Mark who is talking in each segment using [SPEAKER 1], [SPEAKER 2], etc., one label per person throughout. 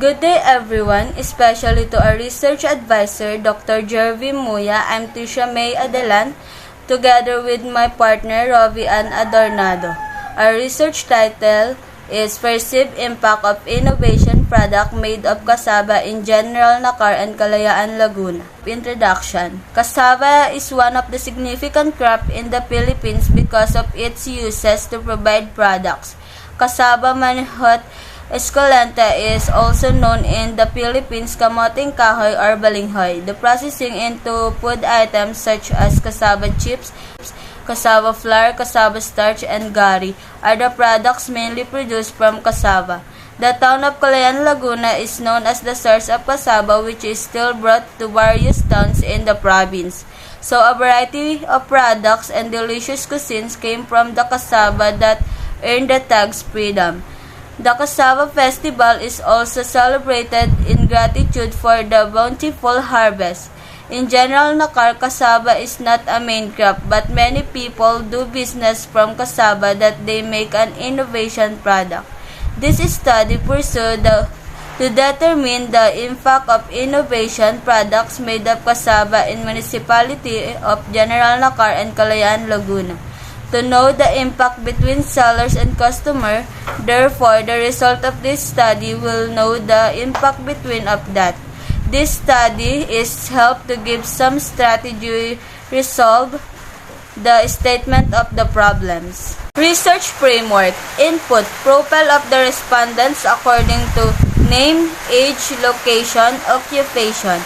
[SPEAKER 1] Good day everyone, especially to our research advisor, Dr. Jervy Muya. I'm Tricia May Adelan, together with my partner, Rovi Ann Adornado. Our research title is Perceived Impact of Innovation Product Made of Cassava in General Nakar and Kalayaan, Laguna. Introduction. Cassava is one of the significant crop in the Philippines because of its uses to provide products. Cassava manihot esculenta is also known in the Philippines kamoting kahoy or balinghoy. The processing into food items such as cassava chips, cassava flour, cassava starch, and gari are the products mainly produced from cassava. The town of Calayan, Laguna is known as the source of cassava, which is still brought to various towns in the province. So a variety of products and delicious cuisines came from the cassava that earned the tag's freedom. The Cassava Festival is also celebrated in gratitude for the bountiful harvest. In general, Nakar, cassava is not a main crop, but many people do business from cassava that they make an innovation product. This study pursued to determine the impact of innovation products made of cassava in municipality of General Nakar and Kalayaan, Laguna. To know the impact between sellers and customer, therefore, the result of this study will know the impact between of that. This study is helped to give some strategy resolve the statement of the problems. Research framework. Input. Profile of the respondents according to name, age, location, occupation.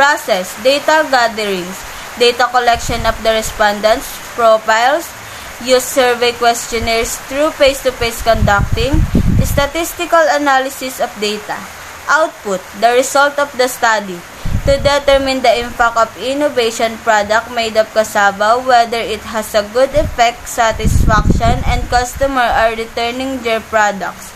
[SPEAKER 1] Process. Data gatherings. Data collection of the respondents' profiles. Use survey questionnaires through face-to-face conducting, statistical analysis of data. Output, the result of the study, to determine the impact of innovation product made of cassava, whether it has a good effect, satisfaction, and customer are returning their products.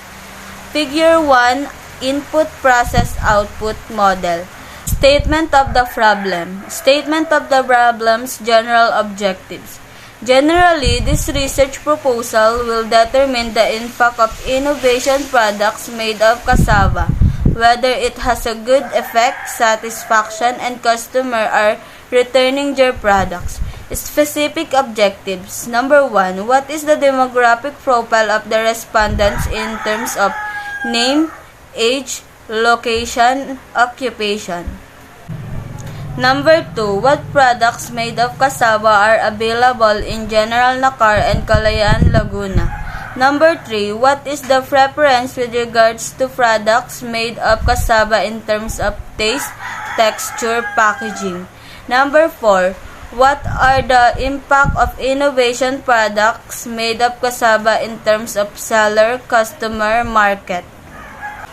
[SPEAKER 1] Figure 1, Input Process Output Model. Statement of the problem. Statement of the problem's general objectives. Generally, this research proposal will determine the impact of innovation products made of cassava, whether it has a good effect, satisfaction, and customer are returning their products. Specific objectives. Number 1. What is the demographic profile of the respondents in terms of name, age, location, occupation? Number 2. What products made of cassava are available in General Nakar and Kalayaan, Laguna? Number 3. What is the preference with regards to products made of cassava in terms of taste, texture, packaging? Number 4. What are the impact of innovation products made of cassava in terms of seller, customer, market?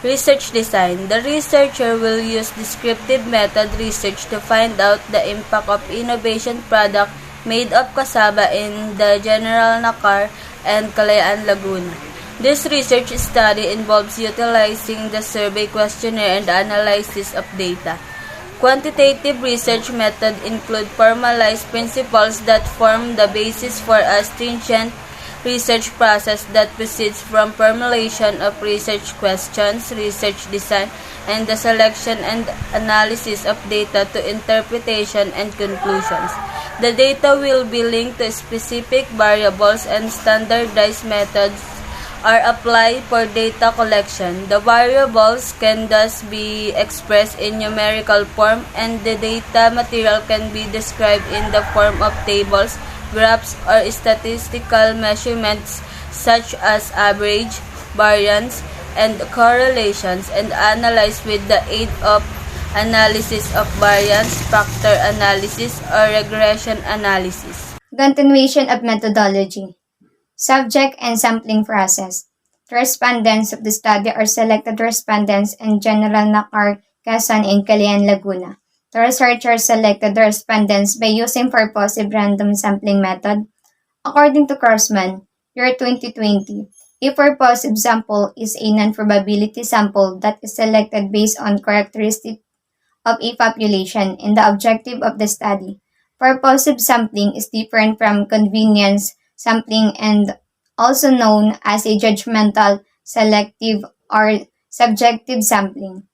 [SPEAKER 1] Research design. The researcher will use descriptive method research to find out the impact of innovation product made of cassava in the General Nakar and Kalayaan, Laguna. This research study involves utilizing the survey questionnaire and analysis of data. Quantitative research method include formalized principles that form the basis for a stringent research process that proceeds from formulation of research questions, research design, and the selection and analysis of data to interpretation and conclusions. The data will be linked to specific variables and standardized methods are applied for data collection. The variables can thus be expressed in numerical form, and the data material can be described in the form of tables, graphs, or statistical measurements such as average, variance, and correlations, and analyzed with the aid of analysis of variance, factor analysis, or regression analysis.
[SPEAKER 2] Continuation of methodology. Subject and sampling process. The respondents of the study are selected respondents in General Nakar, Quezon, and Calayan, Laguna. The researchers selected the respondents by using purposive random sampling method. According to Crossman, year 2020, a purposive sample is a non-probability sample that is selected based on characteristics of a population and the objective of the study. Purposive sampling is different from convenience sampling and also known as a judgmental, selective, or subjective sampling.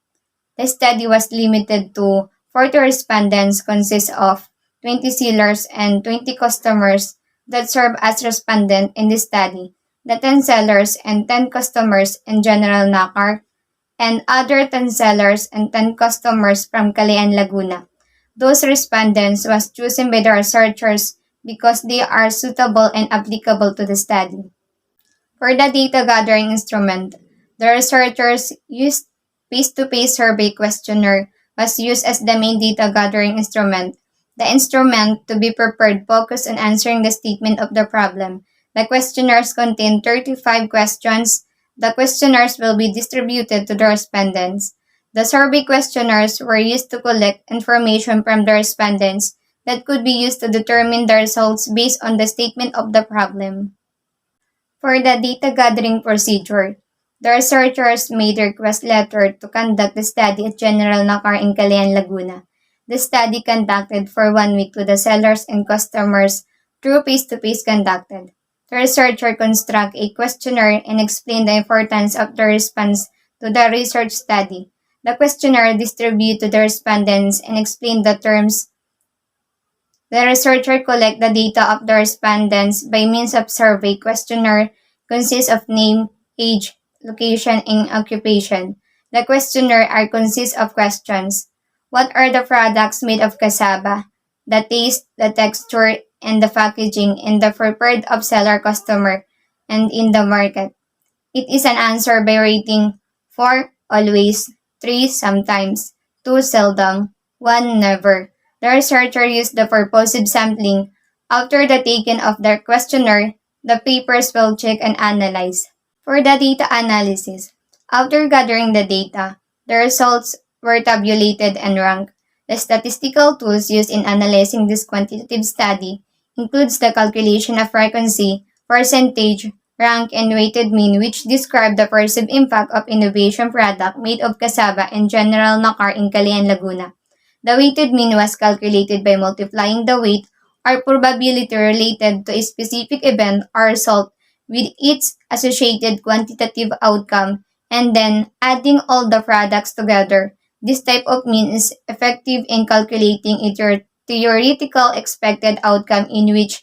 [SPEAKER 2] The study was limited to 40 respondents consist of 20 sellers and 20 customers that serve as respondent in the study, the 10 sellers and 10 customers in General Nakar, and other 10 sellers and 10 customers from Calayan, Laguna. Those respondents was chosen by the researchers because they are suitable and applicable to the study. For the data gathering instrument, the researchers used face-to-face survey questionnaire was used as the main data gathering instrument. The instrument to be prepared focused on answering the statement of the problem. The questionnaires contain 35 questions. The questionnaires will be distributed to the respondents. The survey questionnaires were used to collect information from the respondents that could be used to determine the results based on the statement of the problem. For the data gathering procedure, the researchers made a request letter to conduct the study at General Nakar in Calayan, Laguna. The study conducted for 1 week to the sellers and customers through face-to-face conducted. The researcher construct a questionnaire and explain the importance of the response to the research study. The questionnaire distributed to the respondents and explain the terms. The researcher collect the data of the respondents by means of survey questionnaire consists of name, age, location, and occupation. The questionnaire are consists of questions. What are the products made of cassava? The taste, the texture, and the packaging in the preferred of seller customer and in the market. It is an answer by rating 4 always, 3 sometimes, 2 seldom, 1 never. The researcher used the purposive sampling. After the taking of their questionnaire, the papers will check and analyze. For the data analysis, after gathering the data, the results were tabulated and ranked. The statistical tools used in analyzing this quantitative study includes the calculation of frequency, percentage, rank, and weighted mean, which describe the perceived impact of innovation product made of cassava and General Nakar in Calayan, Laguna. The weighted mean was calculated by multiplying the weight or probability related to a specific event or result with its associated quantitative outcome and then adding all the products together. This type of mean is effective in calculating a theoretical expected outcome in which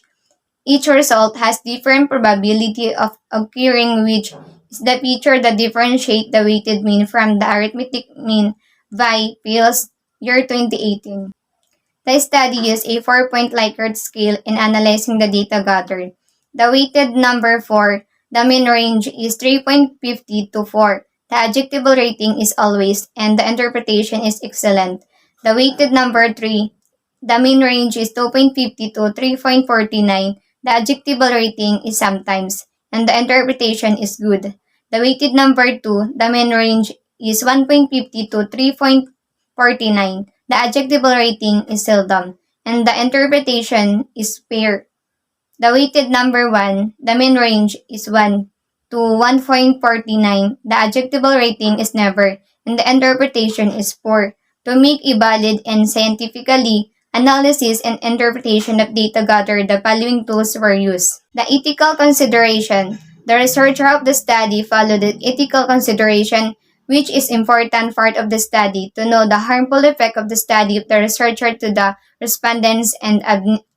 [SPEAKER 2] each result has different probability of occurring, which is the feature that differentiate the weighted mean from the arithmetic mean by Peel's year 2018. The study used a 4-point Likert scale in analyzing the data gathered. The weighted number 4, the mean range is 3.50 to 4. The adjectival rating is always, and the interpretation is excellent. The weighted number 3, the mean range is 2.50 to 3.49. The adjectival rating is sometimes, and the interpretation is good. The weighted number 2, the mean range is 1.50 to 3.49. The adjectival rating is seldom, and the interpretation is fair. The weighted number 1, the mean range is 1 to 1.49. The adjectival rating is never, and the interpretation is poor. To make a valid and scientifically analysis and interpretation of data gathered, the following tools were used. The ethical consideration. The researcher of the study followed the ethical consideration, which is important part of the study to know the harmful effect of the study of the researcher to the respondents and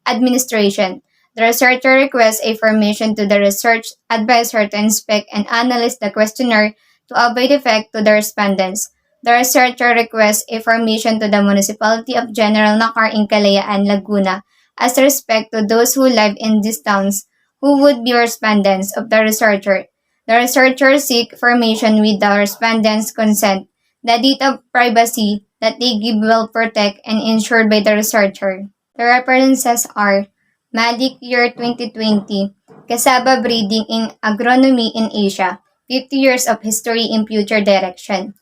[SPEAKER 2] administration. The researcher requests information to the research advisor to inspect and analyze the questionnaire to avoid effect to the respondents. The researcher requests information to the municipality of General Nakar in Calayan, Laguna as respect to those who live in these towns who would be respondents of the researcher. The researcher seek information with the respondents' consent. The data privacy that they give will protect and ensured by the researcher. The references are Malik Year 2020, Cassava Breeding in Agronomy in Asia, 50 Years of History in Future Direction.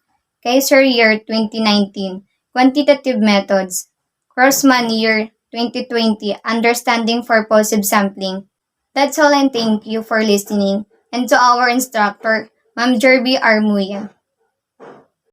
[SPEAKER 2] Kaiser Year 2019, Quantitative Methods. Crossman Year 2020, Understanding Purposive Sampling. That's all, and thank you for listening. And to our instructor, Ma'am Jerby Armuya.